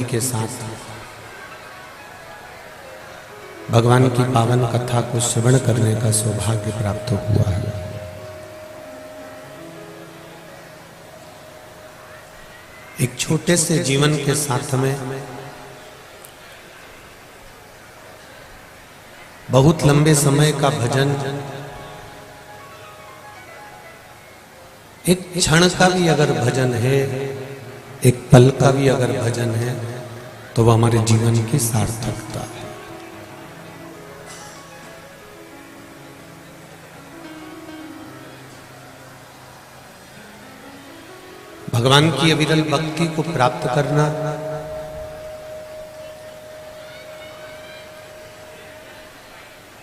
के साथ भगवान की पावन कथा को श्रवण करने का सौभाग्य प्राप्त हुआ है। एक छोटे से जीवन के साथ में बहुत लंबे समय का भजन, एक क्षण का भी अगर भजन है, एक पल का भी अगर भजन है, तो वह हमारे जीवन की सार्थकता है। भगवान की अविरल भक्ति को प्राप्त करना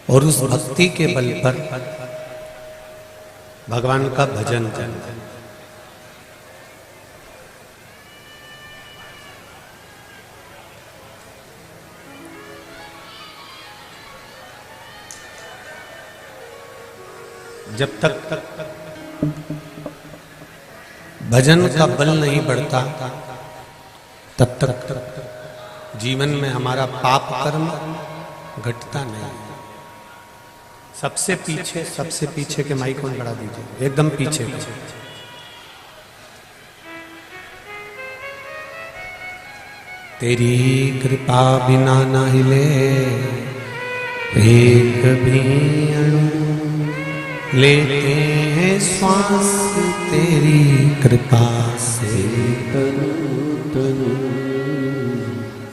और उस भक्ति के बल पर भगवान का भजन करना, जब तक भजन का बल नहीं बढ़ता तब तक जीवन में हमारा पाप कर्म घटता नहीं। सबसे पीछे के माइक को बढ़ा दीजिए, एकदम पीछे। तेरी कृपा बिना ना हिले एक भी अणु, लेते हैं श्वास तेरी कृपा से तनु।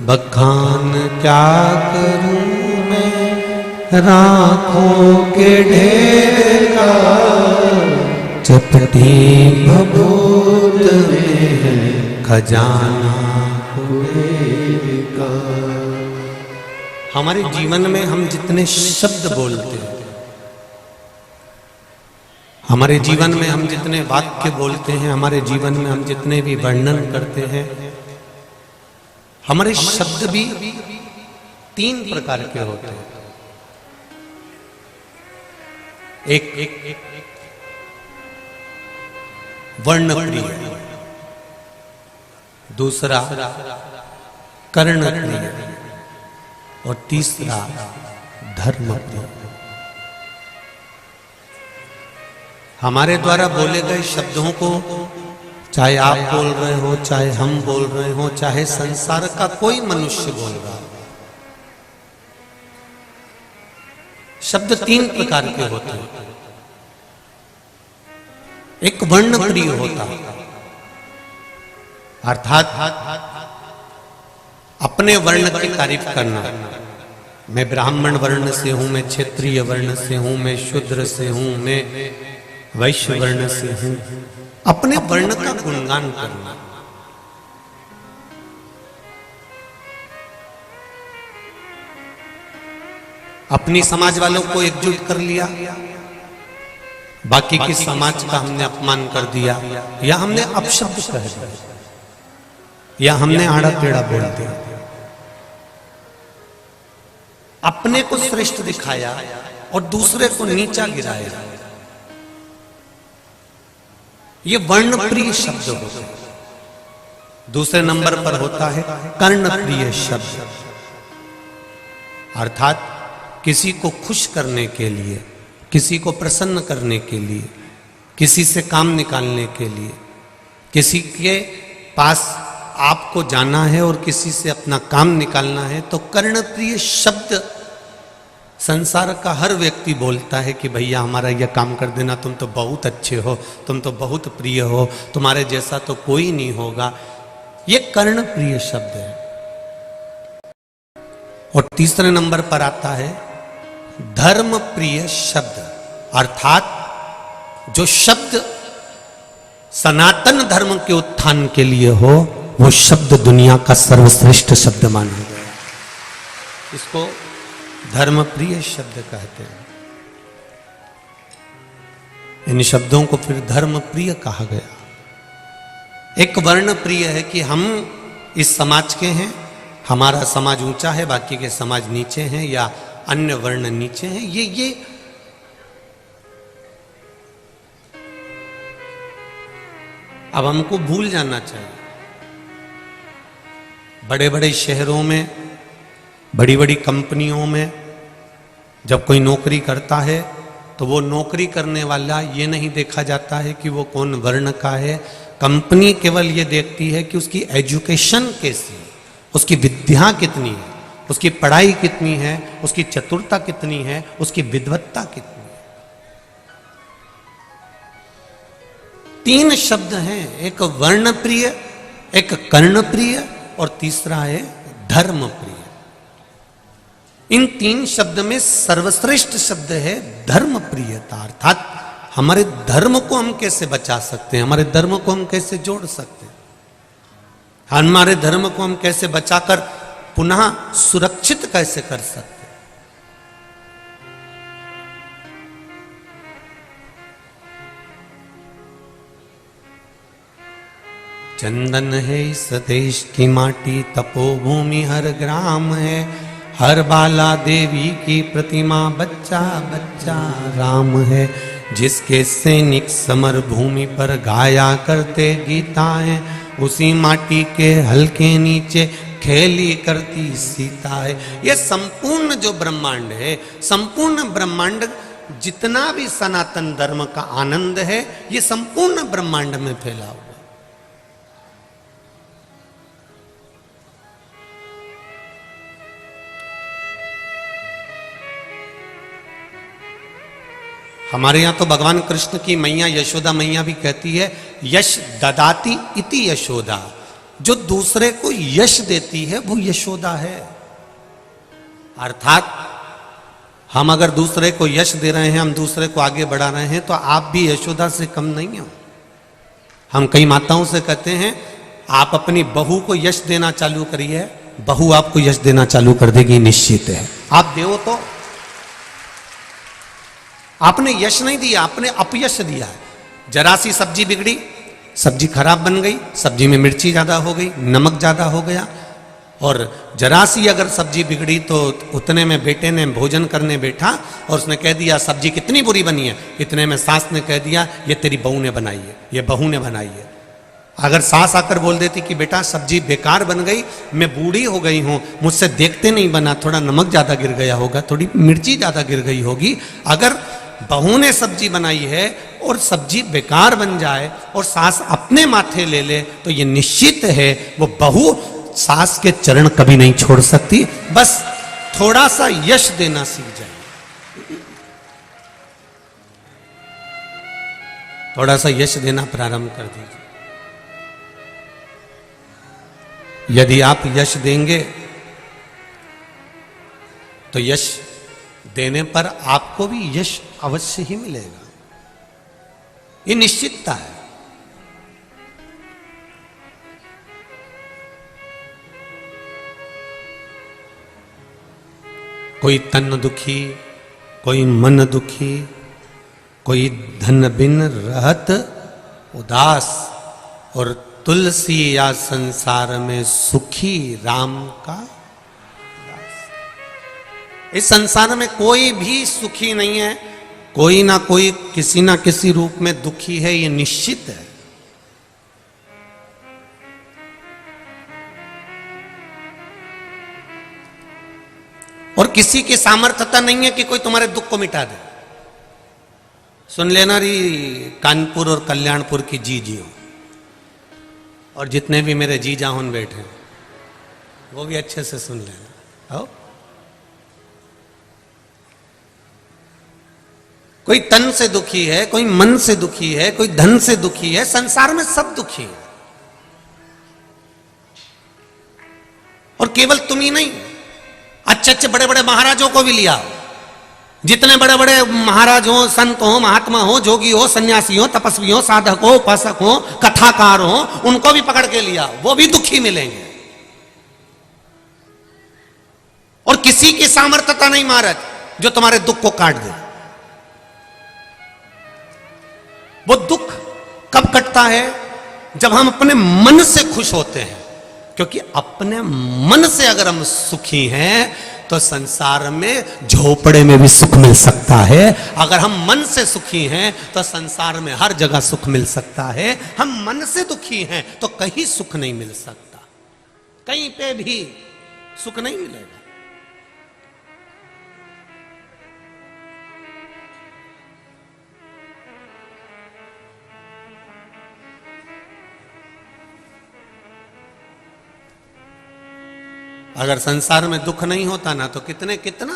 बखान क्या करूं मैं राखों के ढेर का, चपटी भभूत में खजाना कुबेर का। हमारे जीवन में हम जितने शब्द बोलते हैं, हमारे जीवन में हम जितने वाक्य बोलते हैं, हमारे जीवन में हम जितने भी वर्णन करते हैं, हमारे शब्द भी 3 प्रकार के होते हैं। एक वर्णप्रिय, दूसरा कर्णप्रिय और तीसरा धर्मप्रिय। हमारे द्वारा बोले गए शब्दों को चाहे आप बोल रहे हो, चाहे हम बोल रहे हो, चाहे संसार का कोई मनुष्य बोल रहा हो, शब्द 3 प्रकार के होते हैं। एक वर्णप्रिय होता है, अर्थात अपने वर्ण की तारीफ करना। मैं ब्राह्मण वर्ण से हूं, मैं क्षत्रिय वर्ण से हूं, मैं शूद्र से हूं, मैं वैश्य वर्ण से हूं। अपने वर्ण का गुणगान करना। अपनी समाज वालों को एकजुट कर लिया, बाकी की समाज का हमने अपमान कर दिया, या हमने अपशब्द कह दिया, या हमने आड़ा टेढ़ा बोल दिया। अपने को श्रेष्ठ दिखाया और दूसरे को नीचा गिराया। ये वर्णप्रिय शब्द होते हैं। दूसरे नंबर पर होता है कर्णप्रिय शब्द, अर्थात किसी को खुश करने के लिए, किसी को प्रसन्न करने के लिए, किसी से काम निकालने के लिए, किसी के पास आपको जाना है और किसी से अपना काम निकालना है, तो कर्णप्रिय शब्द संसार का हर व्यक्ति बोलता है कि भैया हमारा यह काम कर देना, तुम तो बहुत अच्छे हो, तुम तो बहुत प्रिय हो, तुम्हारे जैसा तो कोई नहीं होगा। ये कर्णप्रिय शब्द है। और तीसरे नंबर पर आता है धर्मप्रिय शब्द, अर्थात जो शब्द सनातन धर्म के उत्थान के लिए हो, वो शब्द दुनिया का सर्वश्रेष्ठ शब्द माना गया। इसको धर्मप्रिय शब्द कहते हैं। इन शब्दों को फिर धर्मप्रिय कहा गया। एक वर्णप्रिय है कि हम इस समाज के हैं, हमारा समाज ऊंचा है, बाकी के समाज नीचे हैं, या अन्य वर्ण नीचे हैं। ये अब हमको भूल जाना चाहिए। बड़े बड़े शहरों में, बड़ी बड़ी कंपनियों में जब कोई नौकरी करता है तो वो नौकरी करने वाला ये नहीं देखा जाता है कि वो कौन वर्ण का है। कंपनी केवल ये देखती है कि उसकी एजुकेशन कैसी है, उसकी विद्या कितनी है, उसकी पढ़ाई कितनी है, उसकी चतुरता कितनी है, उसकी विद्वत्ता कितनी है। 3 शब्द हैं, एक वर्ण प्रिय, एक कर्ण प्रिय और तीसरा है धर्म प्रिय। इन 3 शब्द में सर्वश्रेष्ठ शब्द है धर्म प्रियता। अर्थात हमारे धर्म को हम कैसे बचा सकते हैं, हमारे धर्म को हम कैसे जोड़ सकते हैं, हमारे धर्म को हम कैसे बचाकर पुनः सुरक्षित कैसे कर सकते हैं। चंदन है इस देश की माटी, तपोभूमि हर ग्राम है, हर बाला देवी की प्रतिमा, बच्चा बच्चा राम है। जिसके सैनिक समर भूमि पर गाया करते गीताएं, उसी माटी के हल्के नीचे खेली करती सीता है। यह संपूर्ण जो ब्रह्मांड है, संपूर्ण ब्रह्मांड जितना भी सनातन धर्म का आनंद है, ये संपूर्ण ब्रह्मांड में फैला हुआ। हमारे यहाँ तो भगवान कृष्ण की मैया यशोदा मैया भी कहती है, यश ददाती इति यशोदा। जो दूसरे को यश देती है वो यशोदा है। अर्थात हम अगर दूसरे को यश दे रहे हैं, हम दूसरे को आगे बढ़ा रहे हैं, तो आप भी यशोदा से कम नहीं हो। हम कई माताओं से कहते हैं, आप अपनी बहू को यश देना चालू करिए, बहू आपको यश देना चालू कर देगी, निश्चित है। आप देव तो आपने यश नहीं दिया, आपने अपयश दिया है। जरा सी सब्जी बिगड़ी, सब्जी खराब बन गई, सब्जी में मिर्ची ज्यादा हो गई, नमक ज्यादा हो गया, और जरा सी अगर सब्जी बिगड़ी तो उतने में बेटे ने भोजन करने बैठा और उसने कह दिया सब्जी कितनी बुरी बनी है। इतने में सास ने कह दिया ये तेरी बहू ने बनाई है, ये बहू ने बनाई है। अगर सास आकर बोल देती कि बेटा सब्जी बेकार बन गई, मैं बूढ़ी हो गई हूं, मुझसे देखते नहीं बना, थोड़ा नमक ज्यादा गिर गया होगा, थोड़ी मिर्ची ज्यादा गिर गई होगी। अगर बहू ने सब्जी बनाई है और सब्जी बेकार बन जाए और सास अपने माथे ले ले, तो ये निश्चित है वो बहू सास के चरण कभी नहीं छोड़ सकती। बस थोड़ा सा यश देना सीख जाए, थोड़ा सा यश देना प्रारंभ कर दीजिए। यदि आप यश देंगे तो यश देने पर आपको भी यश अवश्य ही मिलेगा, ये निश्चितता है। कोई तन दुखी, कोई मन दुखी, कोई धन बिन रहत उदास, और तुलसी या संसार में सुखी राम का दास। इस संसार में कोई भी सुखी नहीं है, कोई ना कोई किसी ना किसी रूप में दुखी है, ये निश्चित है। और किसी की सामर्थ्यता नहीं है कि कोई तुम्हारे दुख को मिटा दे। सुन लेना री कानपुर और कल्याणपुर की जीजियों, और जितने भी मेरे जीजा हुन बैठे वो भी अच्छे से सुन लेना। आओ, कोई तन से दुखी है, कोई मन से दुखी है, कोई धन से दुखी है, संसार में सब दुखी है। और केवल तुम ही नहीं, अच्छे अच्छे बड़े बड़े महाराजों को भी लिया, जितने बड़े बड़े महाराज हो, संत हो, महात्मा हो, जोगी हो, सन्यासी हो, तपस्वी हो, साधक हो, उपासक हो, कथाकार हो, उनको भी पकड़ के लिया, वो भी दुखी मिलेंगे। और किसी की सामर्थ्यता नहीं महाराज जो तुम्हारे दुख को काट दे। वो दुख कब कटता है? जब हम अपने मन से खुश होते हैं, क्योंकि अपने मन से अगर हम सुखी हैं तो संसार में झोपड़े में भी सुख मिल सकता है। अगर हम मन से सुखी हैं तो संसार में हर जगह सुख मिल सकता है। हम मन से दुखी हैं तो कहीं सुख नहीं मिल सकता। कहीं पे भी सुख नहीं मिलेगा। अगर संसार में दुख नहीं होता ना तो कितने कितना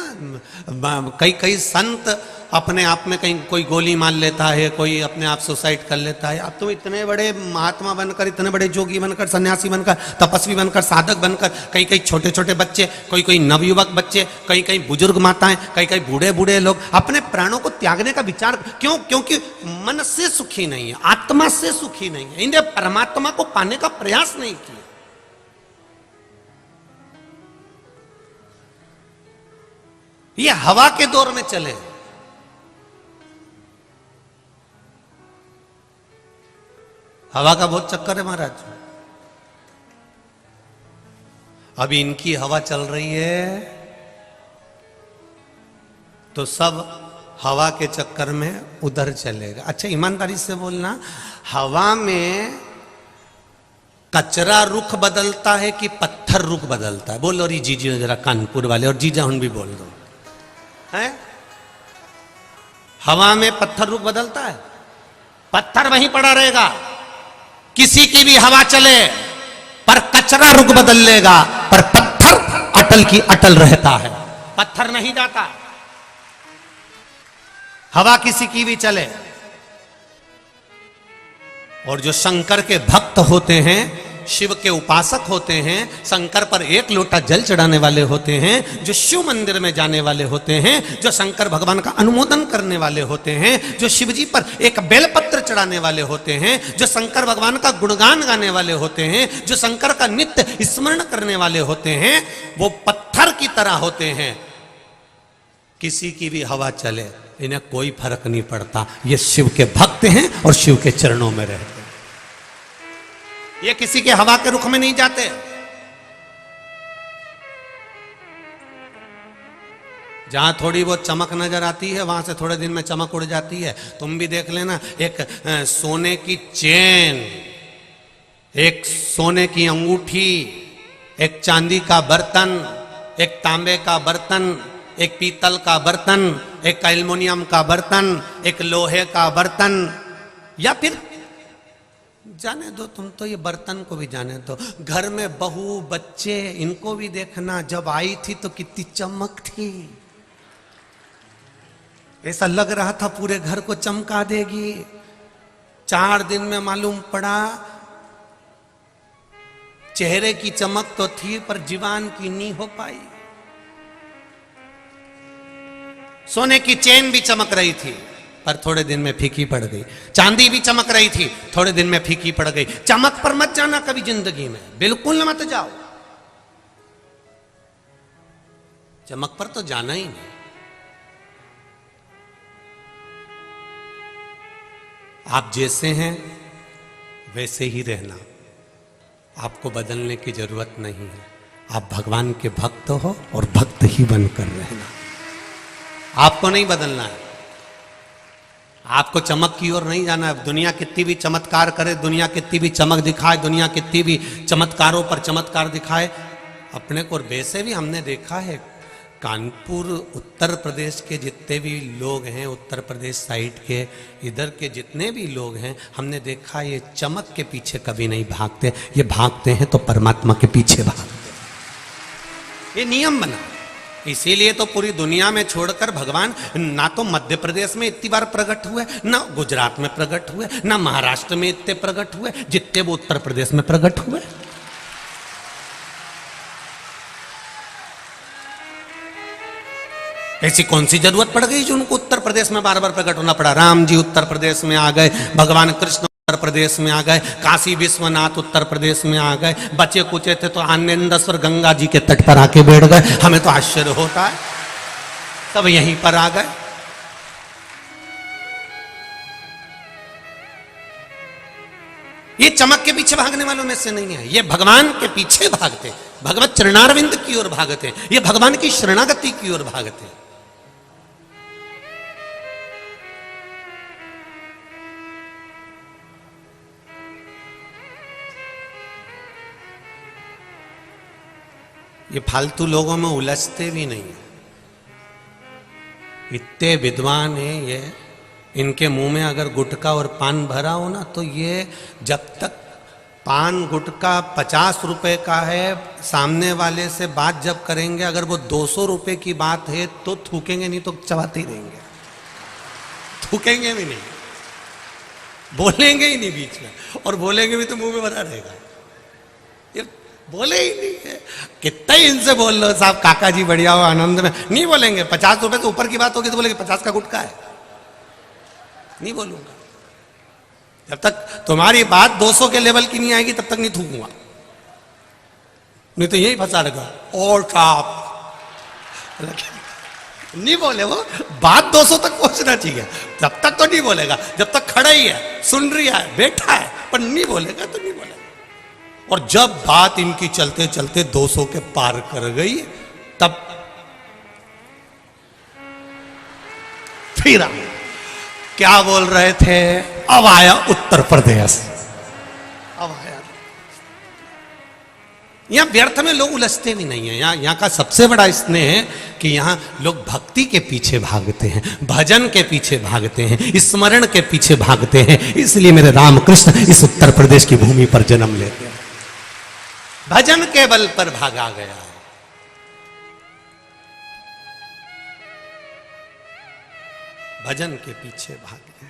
कई कई संत अपने आप में कहीं कोई गोली मार लेता है, कोई अपने आप सुसाइड कर लेता है। अब तो इतने बड़े महात्मा बनकर, इतने बड़े जोगी बनकर, सन्यासी बनकर, तपस्वी बनकर, साधक बनकर, कई कई छोटे छोटे बच्चे, कोई कोई नवयुवक बच्चे, कई कई बुजुर्ग माताएं, कई कई बूढ़े बूढ़े लोग अपने प्राणों को त्यागने का विचार क्यों? क्योंकि मन से सुखी नहीं है, आत्मा से सुखी नहीं है, इन्हें परमात्मा को पाने का प्रयास नहीं किया। ये हवा के दौर में चले। हवा का बहुत चक्कर है महाराज। अभी इनकी हवा चल रही है तो सब हवा के चक्कर में उधर चलेगा। अच्छा ईमानदारी से बोलना, हवा में कचरा रुख बदलता है कि पत्थर रुख बदलता है? बोलो री जीजी जरा कानपुर वाले, और जीजा हूं भी बोल दो है। हवा में पत्थर रुख बदलता है? पत्थर वहीं पड़ा रहेगा, किसी की भी हवा चले पर कचरा रुख बदल लेगा, पर पत्थर अटल की अटल रहता है, पत्थर नहीं जाता। हवा किसी की भी चले। और जो शंकर के भक्त होते हैं, शिव के उपासक होते हैं, शंकर पर एक लोटा जल चढ़ाने वाले होते हैं, जो शिव मंदिर में जाने वाले होते हैं, जो शंकर भगवान का अनुमोदन करने वाले होते हैं, जो शिव जी पर एक बेलपत्र चढ़ाने वाले होते हैं, जो शंकर भगवान का गुणगान गाने वाले होते हैं, जो शंकर का नित्य स्मरण करने वाले होते हैं, वो पत्थर की तरह होते हैं। किसी की भी हवा चले इन्हें कोई फर्क नहीं पड़ता। ये शिव के भक्त हैं और शिव के चरणों में रहते हैं। ये किसी के हवा के रुख में नहीं जाते। जहां थोड़ी बहुत चमक नजर आती है वहां से थोड़े दिन में चमक उड़ जाती है। तुम भी देख लेना, एक सोने की चेन, एक सोने की अंगूठी, एक चांदी का बर्तन, एक तांबे का बर्तन, एक पीतल का बर्तन, एक एल्युमिनियम का बर्तन, एक लोहे का बर्तन, या फिर जाने दो, तुम तो ये बर्तन को भी जाने दो, घर में बहू बच्चे इनको भी देखना, जब आई थी तो कितनी चमक थी, ऐसा लग रहा था पूरे घर को चमका देगी। 4 दिन में मालूम पड़ा चेहरे की चमक तो थी पर जीवन की नहीं हो पाई। सोने की चेन भी चमक रही थी पर थोड़े दिन में फीकी पड़ गई। चांदी भी चमक रही थी, थोड़े दिन में फीकी पड़ गई। चमक पर मत जाना कभी जिंदगी में, बिल्कुल मत जाओ। चमक पर तो जाना ही नहीं। आप जैसे हैं वैसे ही रहना, आपको बदलने की जरूरत नहीं है। आप भगवान के भक्त हो और भक्त ही बनकर रहना। आपको नहीं बदलना है, आपको चमक की ओर नहीं जाना है। दुनिया कितनी भी चमत्कार करे, दुनिया कितनी भी चमक दिखाए, दुनिया कितनी भी चमत्कारों पर चमत्कार दिखाए, अपने को वैसे भी हमने देखा है कानपुर उत्तर प्रदेश के जितने भी लोग हैं, उत्तर प्रदेश साइड के इधर के जितने भी लोग हैं, हमने देखा ये चमक के पीछे कभी नहीं भागते। ये भागते हैं तो परमात्मा के पीछे भागते। ये नियम बना, इसीलिए तो पूरी दुनिया में छोड़कर भगवान ना तो मध्य प्रदेश में इतनी बार प्रकट हुए, ना गुजरात में प्रकट हुए, ना महाराष्ट्र में इतने प्रकट हुए जितने वो उत्तर प्रदेश में प्रकट हुए। ऐसी कौन सी जरूरत पड़ गई जो उनको उत्तर प्रदेश में बार बार प्रकट होना पड़ा? राम जी उत्तर प्रदेश में आ गए, भगवान कृष्ण उत्तर प्रदेश में आ गए, काशी विश्वनाथ उत्तर प्रदेश में आ गए, बचे कुचे थे तो आनंदेश्वर गंगा जी के तट पर आके बैठ गए। हमें तो आश्चर्य होता है, सब यहीं पर आ गए। ये चमक के पीछे भागने वालों में से नहीं है, ये भगवान के पीछे भागते, भगवत चरणारविंद की ओर भागते, ये भगवान की शरणागति की ओर भागते। ये फालतू लोगों में उलझते भी नहीं है। इतने विद्वान हैं ये, इनके मुंह में अगर गुटखा और पान भरा हो ना, तो ये जब तक पान गुटखा 50 रुपए का है, सामने वाले से बात जब करेंगे, अगर वो 200 रुपए की बात है तो थूकेंगे नहीं, तो चबाते ही रहेंगे, थूकेंगे भी नहीं, बोलेंगे ही नहीं बीच में, और बोलेंगे भी तो मुंह में भरा रहेगा, ये बोले ही नहीं है। कितना ही इनसे बोल लो साहब काका जी बढ़िया हो आनंद में, नहीं बोलेंगे। 50 रुपए से ऊपर की बात होगी तो बोलेंगे 50 का गुटखा है, नहीं बोलूंगा। जब तक तुम्हारी बात 200 के लेवल की नहीं आएगी तब तक नहीं थूकूंगा, नहीं तो यही फंसा रहेगा। और साहब नहीं बोले, वो बात 200 तक पहुंचना चाहिए, जब तक तो नहीं बोलेगा। जब तक खड़ा ही है, सुन रहा है, बैठा है, पर नहीं बोलेगा तो नहीं बोलेगा। और जब बात इनकी चलते चलते 200 के पार कर गई, तब फिर क्या बोल रहे थे, अब आया उत्तर प्रदेश, अब आया। यहां व्यर्थ में लोग उलझते भी नहीं है। यहाँ का सबसे बड़ा स्नेह है कि यहाँ लोग भक्ति के पीछे भागते हैं, भजन के पीछे भागते हैं, स्मरण के पीछे भागते हैं। इसलिए मेरे रामकृष्ण इस उत्तर प्रदेश की भूमि पर जन्म लेते हैं, भजन के बल पर भागा गया, भजन के पीछे भाग गया।